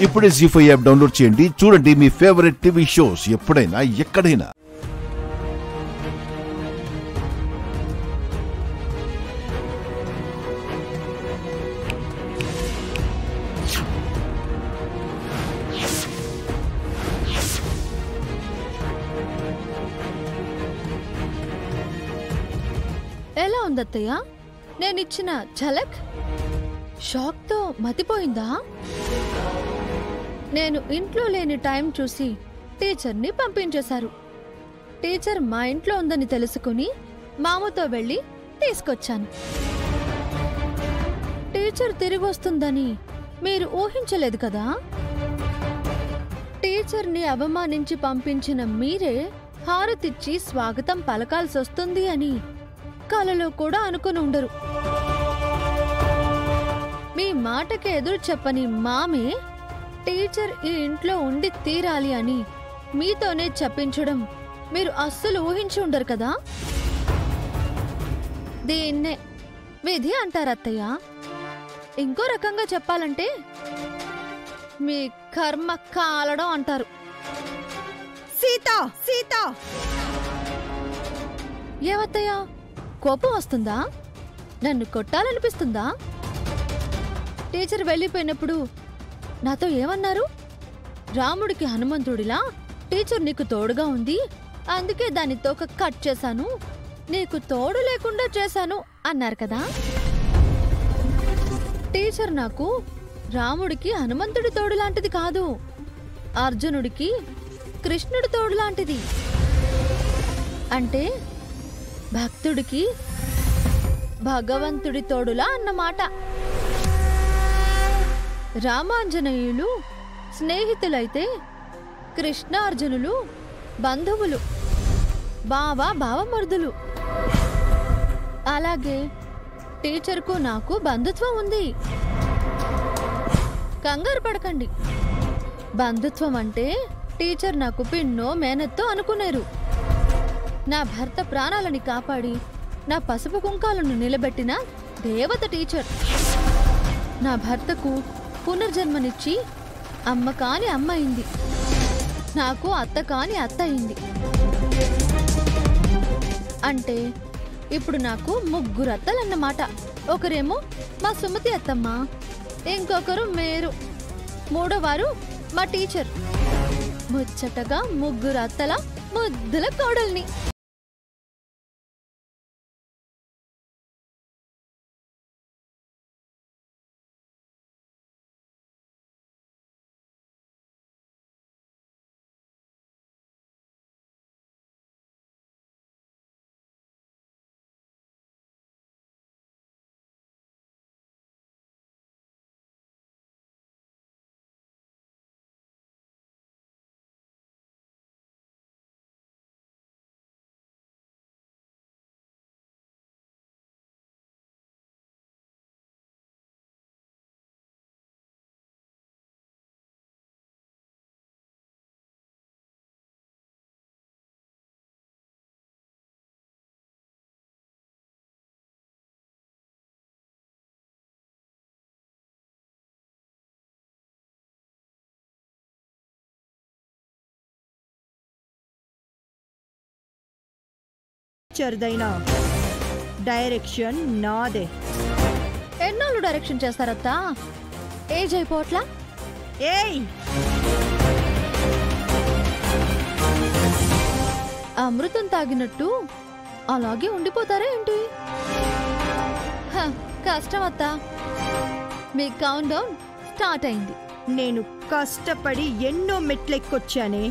ఇప్పుడే జీ5 app download చేయండి. చూడండి మీ ఫేవరెట్ టీవీ షోస్ ఎప్పుడైనా ఎక్కడైనా. ఎలా ఉందత్తయ్య నేనిచ్చిన ఝలక్? షాక్తో మతిపోయిందా? నేను ఇంట్లో లేని టైం చూసి టీచర్ని పంపించేశారు. టీచర్ మా ఇంట్లో ఉందని తెలుసుకుని మామతో వెళ్ళి తీసుకొచ్చాను. టీచర్ తిరిగి వస్తుందని మీరు ఊహించలేదు కదా? టీచర్ని అవమానించి పంపించిన మీరే హారతిచ్చి స్వాగతం పలకాల్సొస్తుంది అని కలలో కూడా అనుకుని ఉండరు. మీ మాటకి ఎదురు చెప్పని మామే టీచర్ ఈ ఇంట్లో ఉండి తీరాలి అని మీతోనే చెప్పించడం మీరు అస్సలు ఊహించి ఉండరు కదా? దీన్నే విధి అంటారత్తయ్య. ఇంకో రకంగా చెప్పాలంటే మీ కర్మ కాలడం అంటారు. సీత సీత ఏవత్తయ్య, కోపం వస్తుందా? నన్ను కొట్టాలనిపిస్తుందా? టీచర్ వెళ్ళిపోయినప్పుడు నాతో ఏమన్నారు? రాముడికి హనుమంతుడిలా టీచర్ నీకు తోడుగా ఉంది, అందుకే దాని తోక కట్ చేశాను, నీకు తోడు లేకుండా చేశాను అన్నారు కదా? టీచర్ నాకు రాముడికి హనుమంతుడి తోడు లాంటిది కాదు, అర్జునుడికి కృష్ణుడి తోడు లాంటిది. అంటే భక్తుడికి భగవంతుడి తోడులా అన్నమాట. రామాంజనేయులు స్నేహితులైతే కృష్ణార్జునులు బంధువులు, బావమరుదులు. అలాగే టీచర్కు నాకు బంధుత్వం ఉంది. కంగారు పడకండి. బంధుత్వం అంటే టీచర్ నాకు పిన్నో మేనత్తో అనుకునేరు. నా భర్త ప్రాణాలని కాపాడి నా పసుపు కుంకాలను నిలబెట్టిన దేవత టీచర్. నా భర్తకు పునర్జన్మనిచ్చి అమ్మ కాని అమ్మ అయింది, నాకు అత్త కాని అత్త అయింది. అంటే ఇప్పుడు నాకు ముగ్గురు అత్తలన్నమాట. ఒకరేమో మా సుమతి అత్తమ్మ, ఇంకొకరు మేరు, మూడోవారు మా టీచర్. ముచ్చటగా ముగ్గురు అత్తల ముద్దుల కోడల్ని. చర్దైనా డైరెక్షన్ నాదే. ఎన్నాళ్ళు డైరెక్షన్ చేస్తారత్తా? ఏజ్ అయిపోవట్లా? ఏయ్, అమృతం తాగినట్టు అలాగే ఉండిపోతారా ఏంటి? కష్టం అత్తా. మీ కౌంట్ డౌన్ స్టార్ట్ అయింది. నేను కష్టపడి ఎన్నో మెట్లెక్కొచ్చానే,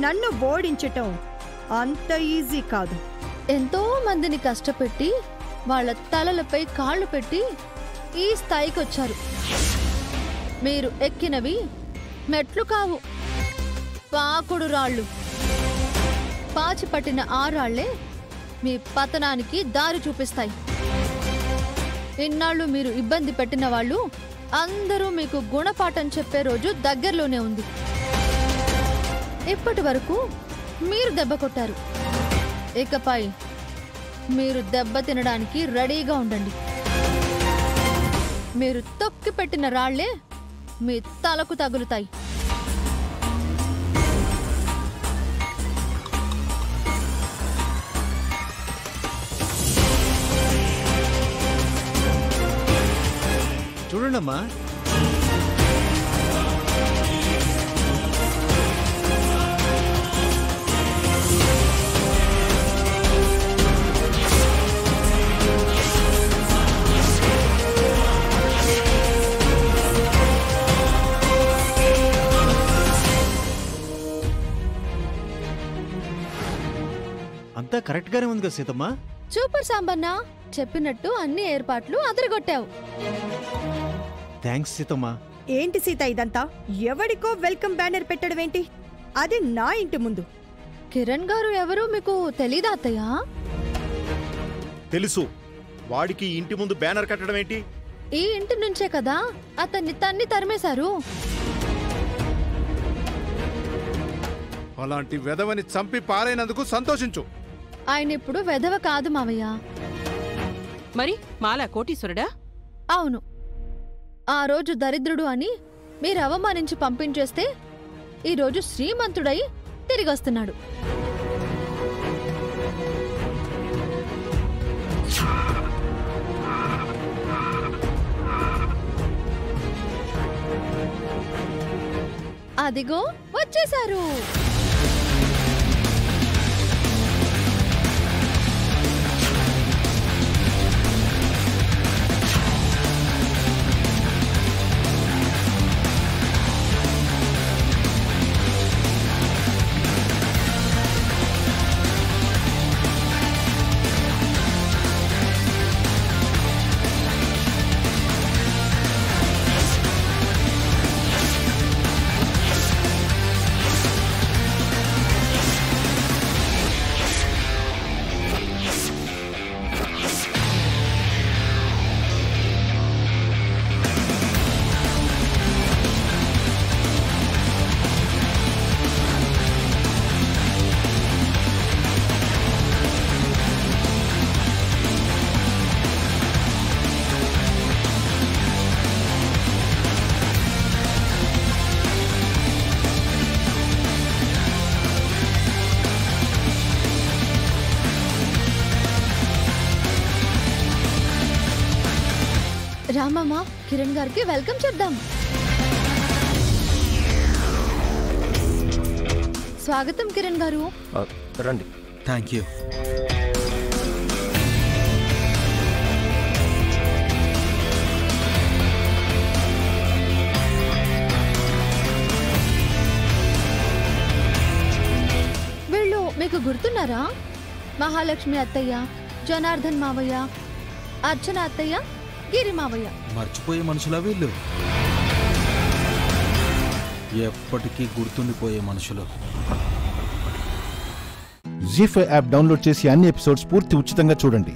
నన్ను ఓడించటం అంత ఈజీ కాదు. ఎంతో మందిని కష్టపెట్టి వాళ్ళ తలలపై కాళ్ళు పెట్టి ఈ స్థాయికి వచ్చారు. మీరు ఎక్కినవి మెట్లు కావు, పాకుడు రాళ్ళు. పాచిపట్టిన ఆ రాళ్లే మీ పతనానికి దారి చూపిస్తాయి. ఇన్నాళ్ళు మీరు ఇబ్బంది పెట్టిన వాళ్ళు అందరూ మీకు గుణపాఠం చెప్పే రోజు దగ్గరలోనే ఉంది. ఇప్పటి వరకు మీరు దెబ్బ కొట్టారు, ఇకపై మీరు దెబ్బ తినడానికి రెడీగా ఉండండి. మీరు తొక్కి పెట్టిన రాళ్లే మీ తలకు తగులుతాయి. చూడండమ్మా. అంతా కరెక్ట్ గానే ఉంది కదా సీతమ్మా? సూపర్ సాంబన్న, చెప్పినట్టు అన్ని ఏర్పాట్లు అదరగొట్టావు. థ్యాంక్స్ సీతమ్మా. ఏంటి సీత ఇదంతా? ఎవడికో వెల్కమ్ బ్యానర్ పెట్టడం ఏంటి? అది నా ఇంటి ముందు. కిరణ్ గారు ఎవరు మీకు తెలీదా అత్తయ్య? తెలుసు. వాడికి ఇంటి ముందు బ్యానర్ కట్టడం ఏంటి? ఈ ఇంటి నుంచే కదా అతన్ని తన్ని తరిమేశారు. అలాంటి వెధవని చంపి పారైనందుకు సంతోషించు. ఆయన ఇప్పుడు వెధవ కాదు మావయ్య. మరి మాలా కోటీశ్వరుడా? అవును. ఆ రోజు దరిద్రుడు అని మీరు అవమానించి పంపించేస్తే ఈరోజు శ్రీమంతుడై తిరిగొస్తున్నాడు. అదిగో వచ్చేశారు. రామమ్మ, కిరణ్ గారికి వెల్కమ్ చెప్దాం. స్వాగతం కిరణ్ గారు. రండి. Thank you. వీళ్ళు మీకు గుర్తున్నారా? మహాలక్ష్మి అత్తయ్య, జనార్దన్ మావయ్య, అర్చన అత్తయ్య, గిరి మావయ్య. మర్చిపోయే మనుషులా వీళ్ళు? ఎప్పటికీ గుర్తుండిపోయే మనుషులు. జీ5 యాప్ డౌన్లోడ్ చేసి అన్ని ఎపిసోడ్స్ పూర్తి ఉచితంగా చూడండి.